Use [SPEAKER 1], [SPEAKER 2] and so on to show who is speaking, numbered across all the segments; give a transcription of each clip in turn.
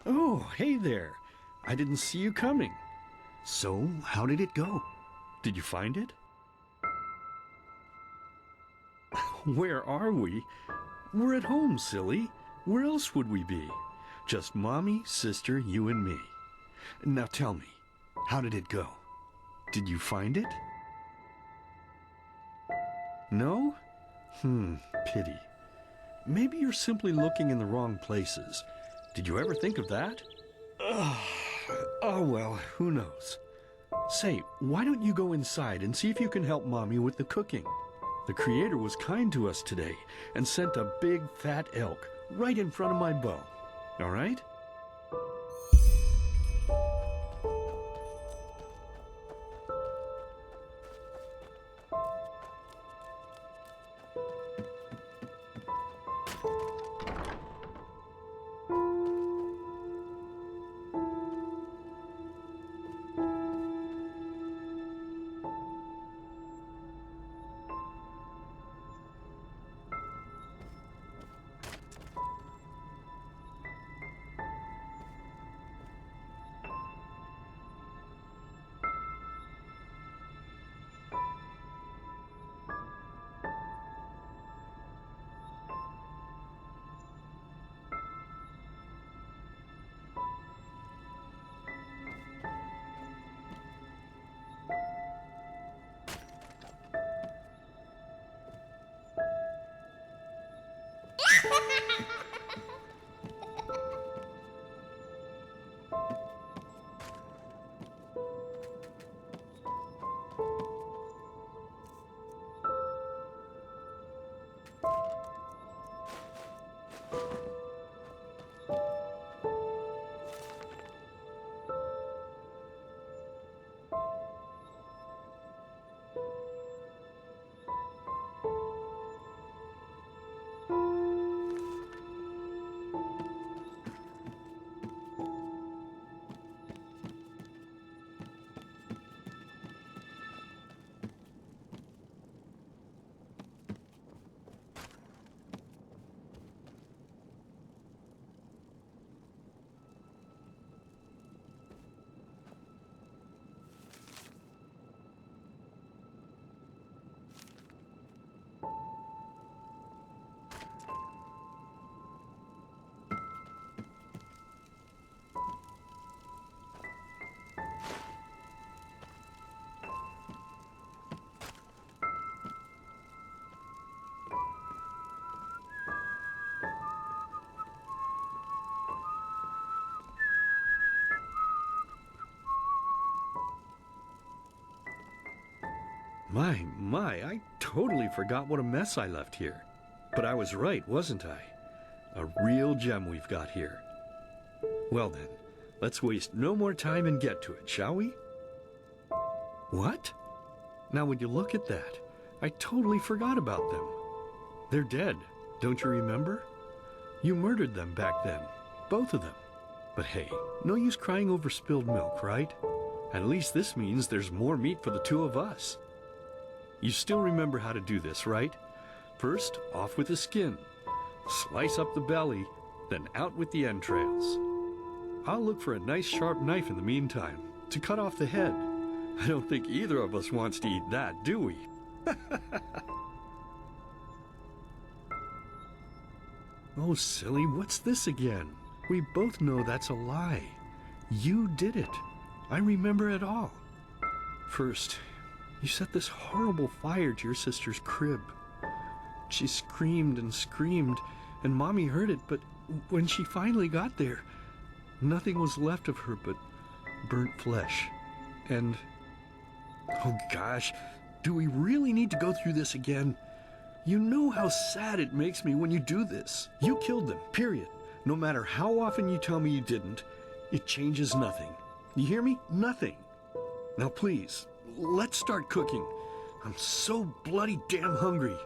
[SPEAKER 1] Oh, hey there. I didn't see you coming.
[SPEAKER 2] So, how did it go?
[SPEAKER 1] Did you find it? Where are we? We're at home, silly. Where else would we be? Just Mommy, sister, you and me. Now tell me, how did it go? Did you find it? No? Pity. Maybe you're simply looking in the wrong places. Did you ever think of that? Oh well, who knows? Say, why don't you go inside and see if you can help Mommy with the cooking? The Creator was kind to us today and sent a big fat elk right in front of my bow. All right? My, I totally forgot what a mess I left here. But I was right, wasn't I? A real gem we've got here. Well then, let's waste no more time and get to it, shall we? What? Now would you look at that? I totally forgot about them. They're dead, don't you remember? You murdered them back then, both of them. But hey, no use crying over spilled milk, right? At least this means there's more meat for the two of us. You still remember how to do this, right? First, off with the skin. Slice up the belly, then out with the entrails. I'll look for a nice sharp knife in the meantime to cut off the head. I don't think either of us wants to eat that, do we? Oh, silly, what's this again? We both know that's a lie. You did it. I remember it all. First, you set this horrible fire to your sister's crib. She screamed and screamed, and Mommy heard it, but when she finally got there, nothing was left of her but burnt flesh. And, oh gosh, do we really need to go through this again? You know how sad it makes me when you do this. You killed them, period. No matter how often you tell me you didn't, it changes nothing. You hear me? Nothing. Now please, let's start cooking. I'm so bloody damn hungry.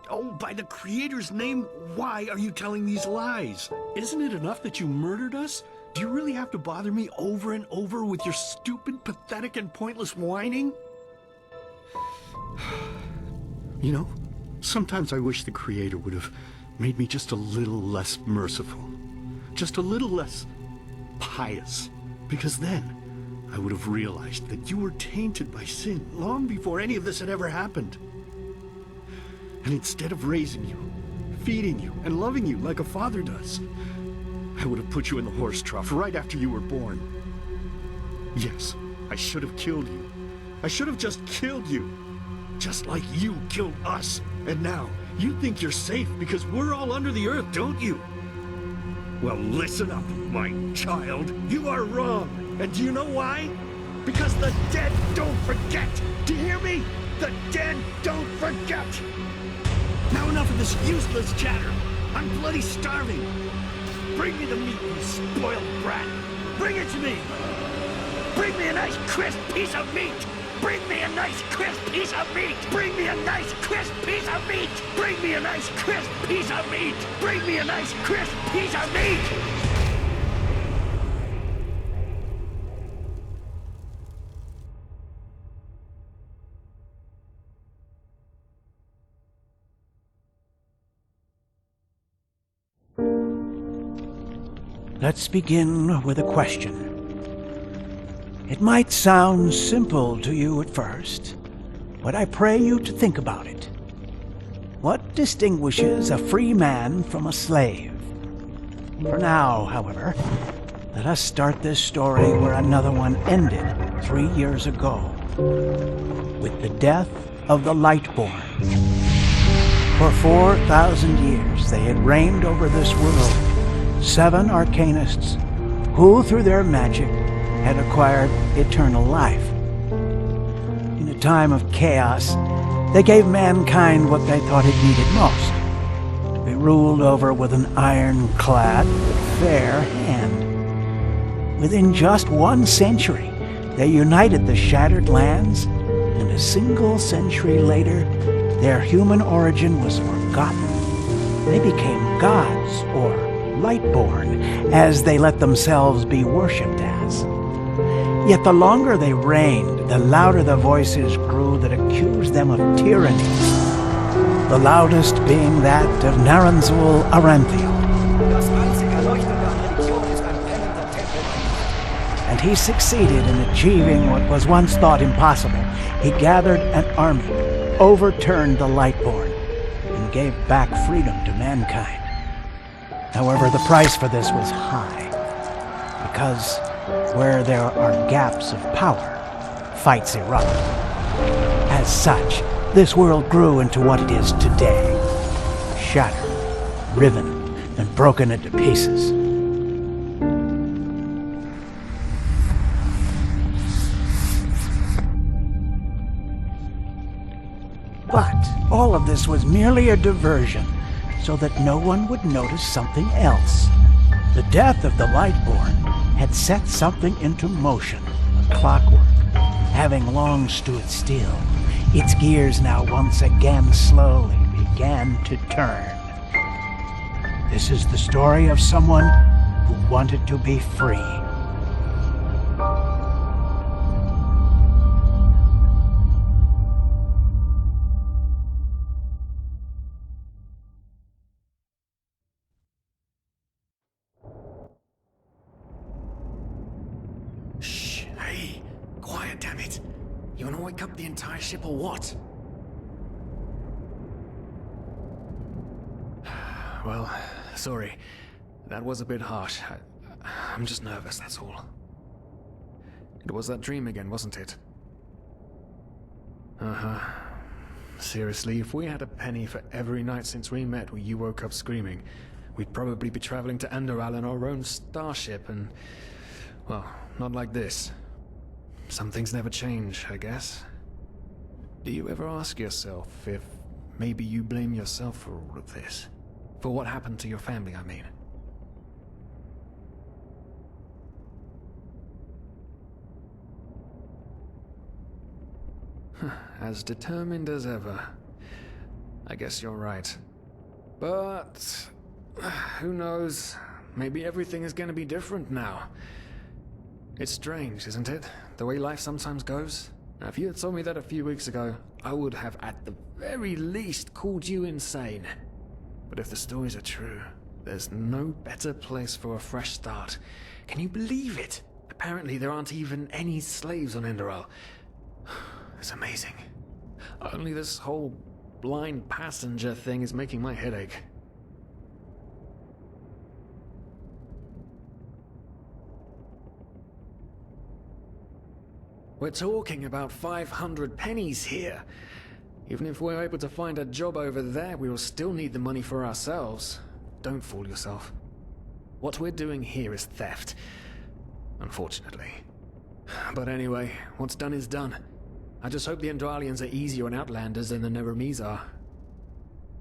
[SPEAKER 1] Oh, by the Creator's name, why are you telling these lies? Isn't it enough that you murdered us? Do you really have to bother me over and over with your stupid, pathetic, and pointless whining? You know, sometimes I wish the Creator would have made me just a little less merciful.
[SPEAKER 2] just a little less pious. Because then I would have realized that you were tainted by sin long before any of this had ever happened. And instead of raising you, feeding you, and loving you like a father does, I would have put you in the horse trough right after you were born. Yes, I should have killed you. I should have just killed you. Just like you killed us. And now, you think you're safe because we're all under the earth, don't you? Well, listen up, my child. You are wrong. And do you know why? Because the dead don't forget. Do you hear me? The dead don't forget. Now enough of this useless chatter. I'm bloody starving. Bring me the meat, you spoiled brat. Bring it to me. Bring me a nice crisp piece of meat. Bring me a nice crisp piece of meat. Bring me a nice crisp piece of meat. Bring me a nice crisp piece of meat. Bring me a nice crisp piece of meat.
[SPEAKER 3] Let's begin with a question. It might sound simple to you at first, but I pray you to think about it. What distinguishes a free man from a slave? For now, however, let us start this story where another one ended 3 years ago, with the death of the Lightborn. For 4,000 years they had reigned over this world, 7 arcanists who, through their magic, had acquired eternal life. In a time of chaos, they gave mankind what they thought it needed most, to be ruled over with an ironclad, fair hand. Within just 1 century, they united the shattered lands, and a single century later, their human origin was forgotten. They became gods, or Lightborn, as they let themselves be worshipped as. Yet the longer they reigned, the louder the voices grew that accused them of tyranny, the loudest being that of Naranzul Aranthiel. And he succeeded in achieving what was once thought impossible. He gathered an army, overturned the Lightborn, and gave back freedom to mankind. However, the price for this was high, because where there are gaps of power, fights erupt. As such, this world grew into what it is today, shattered, riven, and broken into pieces. But all of this was merely a diversion, so that no one would notice something else. The death of the Lightborn had set something into motion, clockwork, having long stood still. Its gears now once again slowly began to turn. This is the story of someone who wanted to be free.
[SPEAKER 4] You wanna wake up the entire ship or what? Well, sorry. That was a bit harsh. I'm just nervous, that's all. It was that dream again, wasn't it? Uh-huh. Seriously, if we had a penny for every night since we met where you woke up screaming, we'd probably be traveling to Enderal in our own starship and... well, not like this. Some things never change, I guess. Do you ever ask yourself if maybe you blame yourself for all of this? For what happened to your family, I mean? As determined as ever. I guess you're right. But... who knows? Maybe everything is gonna be different now. It's strange, isn't it? The way life sometimes goes. Now, if you had told me that a few weeks ago, I would have at the very least called you insane. But if the stories are true, There's no better place for a fresh start. Can you believe it? Apparently there aren't even any slaves on Enderal. It's amazing. Only this whole blind passenger thing is making my head ache. We're talking about 500 pennies here. Even if we're able to find a job over there, we will still need the money for ourselves. Don't fool yourself. What we're doing here is theft. Unfortunately. But anyway, what's done is done. I just hope the Enderalians are easier on Outlanders than the Nehrims are.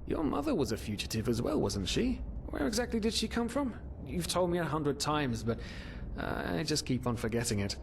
[SPEAKER 4] Your mother was a fugitive as well, wasn't she? Where exactly did she come from? You've told me 100 times, but I just keep on forgetting it.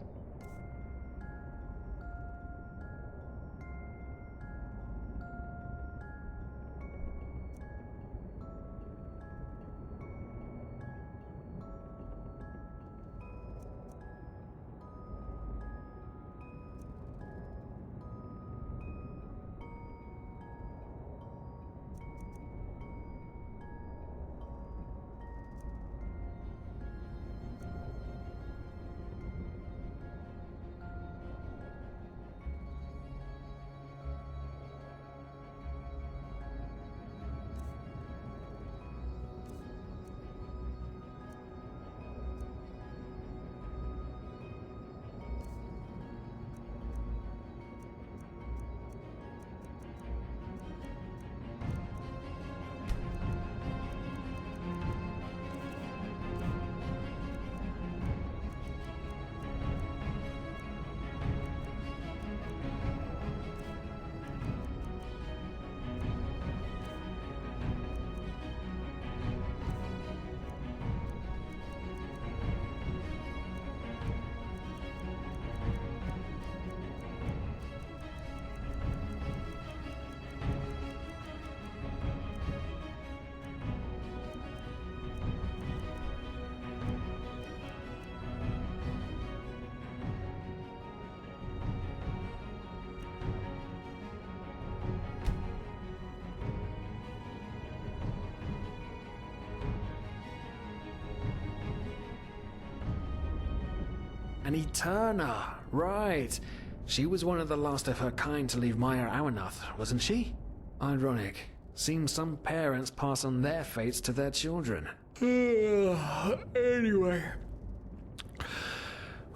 [SPEAKER 4] An Eterna, right. She was one of the last of her kind to leave Maya Awanath, wasn't she? Ironic. Seems some parents pass on their fates to their children. Anyway.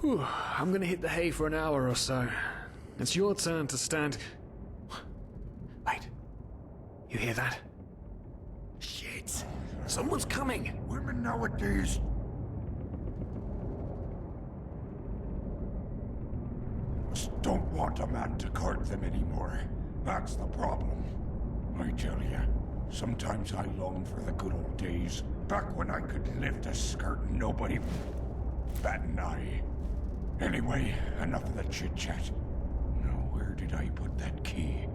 [SPEAKER 4] Whew, I'm gonna hit the hay for an hour or so. It's your turn to stand... Wait. You hear that? Shit. Someone's coming!
[SPEAKER 5] Women nowadays... don't want a man to court them anymore. That's the problem. I tell you, sometimes I long for the good old days, back when I could lift a skirt and nobody bat an eye. Anyway, enough of the chit-chat. Now, where did I put that key?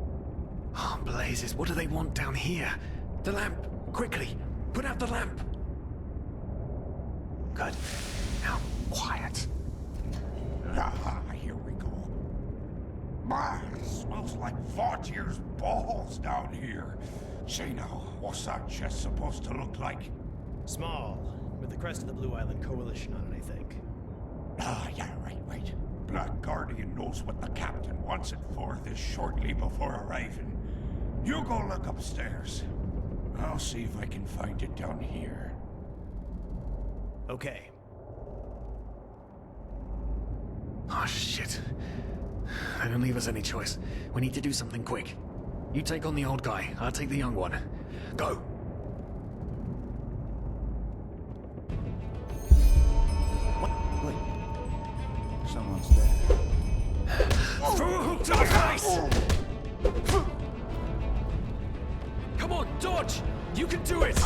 [SPEAKER 4] Oh, blazes, what do they want down here? The lamp! Quickly! Put out the lamp! Good. Now, quiet.
[SPEAKER 5] Ah, here we go. Man, it smells like Vaughtier's balls down here. Say now, what's that chest supposed to look like?
[SPEAKER 6] Small, with the crest of the Blue Island Coalition on it, I think.
[SPEAKER 5] Ah, yeah, right. Black Guardian knows what the captain wants it for this shortly before arriving. You go look upstairs. I'll see if I can find it down here.
[SPEAKER 6] Okay.
[SPEAKER 4] Oh, shit. They don't leave us any choice. We need to do something quick. You take on the old guy, I'll take the young one. Go!
[SPEAKER 5] Wait. Someone's there.
[SPEAKER 4] Throw a hook to the face! Come on, dodge! You can do it!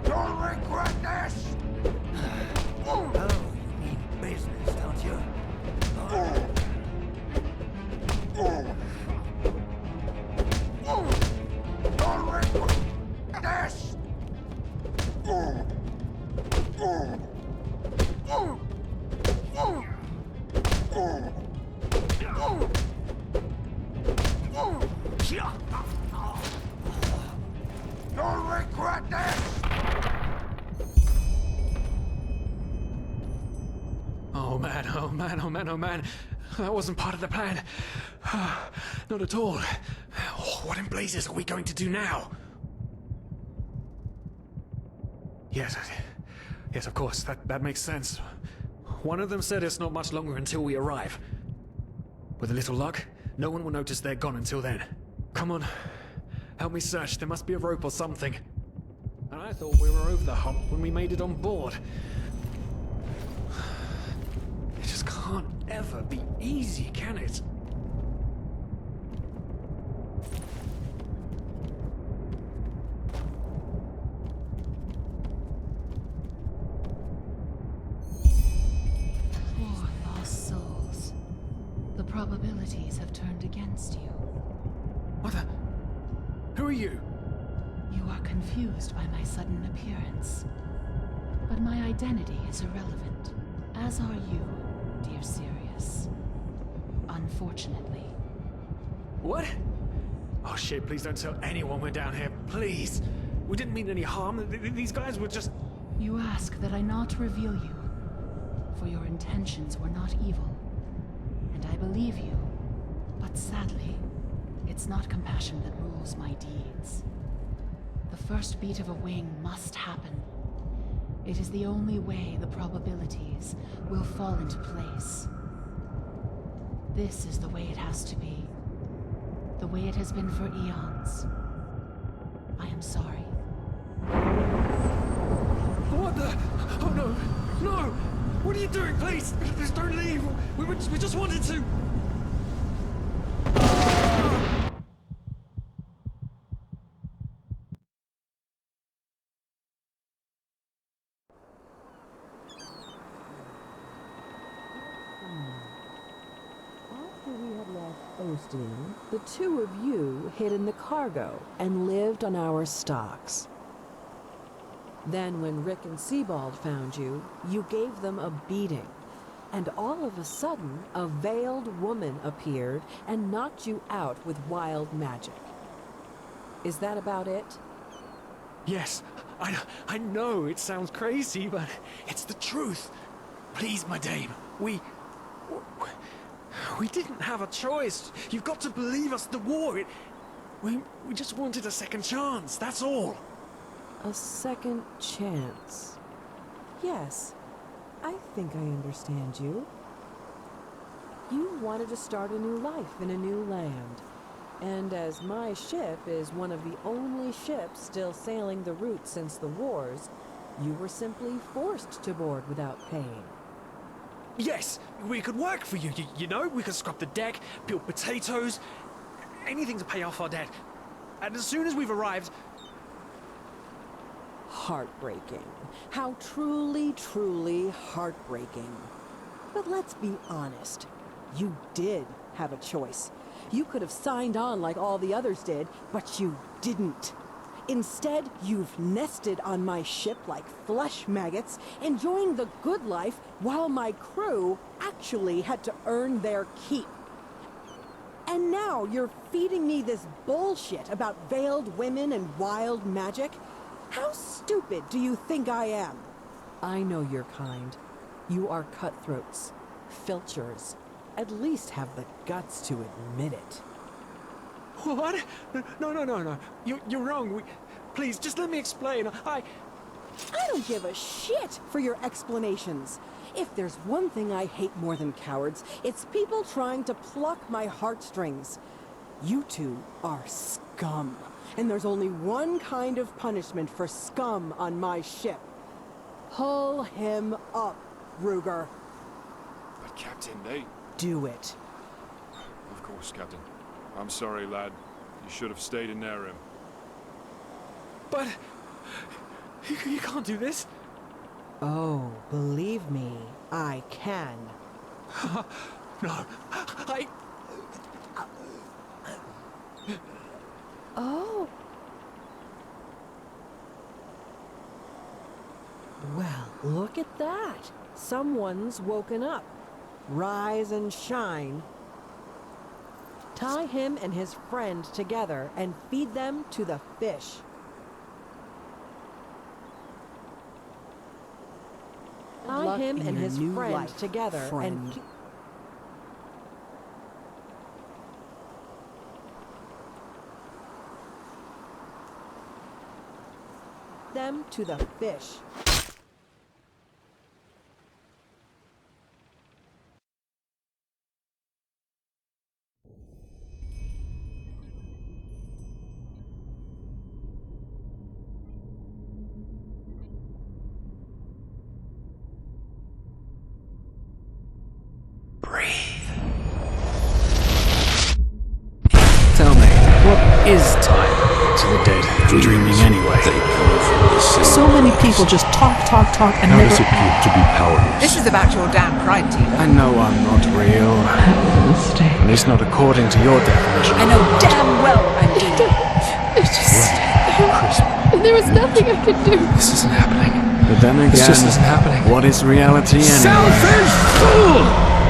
[SPEAKER 5] Don't regret this!
[SPEAKER 7] Oh, you mean business, don't you?
[SPEAKER 5] Don't regret this! You'll regret this!
[SPEAKER 4] Oh man, oh man, oh man, oh man. That wasn't part of the plan. Not at all. What in blazes are we going to do now? Yes, yes, of course, that makes sense. One of them said it's not much longer until we arrive. With a little luck, no one will notice they're gone until then. Come on, help me search. There must be a rope or something. And I thought we were over the hump when we made it on board. It just can't ever be easy, can it?
[SPEAKER 8] Poor lost souls. The probabilities have turned against you.
[SPEAKER 4] What the? Who are you?
[SPEAKER 8] You are confused by my sudden appearance. But my identity is irrelevant, as are you, dear Sirius. Unfortunately.
[SPEAKER 4] What? Oh shit, please don't tell anyone we're down here, please. We didn't mean any harm. These guys were just...
[SPEAKER 8] You ask that I not reveal you, for your intentions were not evil. And I believe you, but sadly, it's not compassion that rules my deeds. The first beat of a wing must happen. It is the only way the probabilities will fall into place. This is the way it has to be. The way it has been for eons. I am sorry.
[SPEAKER 4] What the? Oh no! No! What are you doing, please? Please don't leave! We just wanted to...
[SPEAKER 9] After we had left Osteen, the two of you hid in the cargo and lived on our stocks. Then when Rick and Sebald found you, you gave them a beating. And all of a sudden, a veiled woman appeared and knocked you out with wild magic. Is that about it?
[SPEAKER 4] Yes, I know it sounds crazy, but it's the truth. Please, my dame, we didn't have a choice. You've got to believe us, the war, we just wanted a second chance, that's all.
[SPEAKER 9] A second chance. Yes, I think I understand you. You wanted to start a new life in a new land. And as my ship is one of the only ships still sailing the route since the wars, you were simply forced to board without paying.
[SPEAKER 4] Yes, we could work for you, you know? We could scrub the deck, peel potatoes, anything to pay off our debt. And as soon as we've arrived...
[SPEAKER 9] Heartbreaking. How truly, truly heartbreaking. But let's be honest. You did have a choice. You could have signed on like all the others did, but you didn't. Instead, you've nested on my ship like flesh maggots, enjoying the good life while my crew actually had to earn their keep. And now you're feeding me this bullshit about veiled women and wild magic? How stupid do you think I am? I know your kind. You are cutthroats, filchers. At least have the guts to admit it.
[SPEAKER 4] What? No. You're wrong. Please, just let me explain. I
[SPEAKER 9] don't give a shit for your explanations. If there's one thing I hate more than cowards, it's people trying to pluck my heartstrings. You two are scum. And there's only one kind of punishment for scum on my ship. Pull him up, Ruger.
[SPEAKER 10] But Captain, they...
[SPEAKER 9] Do it.
[SPEAKER 10] Of course, Captain. I'm sorry, lad. You should have stayed in Nehrim.
[SPEAKER 4] But... You can't do this.
[SPEAKER 9] Oh, believe me, I can.
[SPEAKER 4] No,
[SPEAKER 9] Oh. Well, look at that. Someone's woken up. Rise and shine. Tie him and his friend together and feed them to the fish. Tie him and his friend together and them to the fish.
[SPEAKER 4] Tell me, what is time to the dead? Dreaming anyway.
[SPEAKER 7] So many people just talk, and
[SPEAKER 2] How
[SPEAKER 7] never
[SPEAKER 2] does it feel to be powerless?
[SPEAKER 11] This is about your damn pride, Tina.
[SPEAKER 4] I know I'm not real. At least not according to your definition.
[SPEAKER 11] I know damn well I'm doing.
[SPEAKER 8] It's just... There was nothing I could do.
[SPEAKER 4] This isn't happening. But then again,
[SPEAKER 7] This just isn't happening.
[SPEAKER 4] What is reality anyway?
[SPEAKER 2] Selfish fool!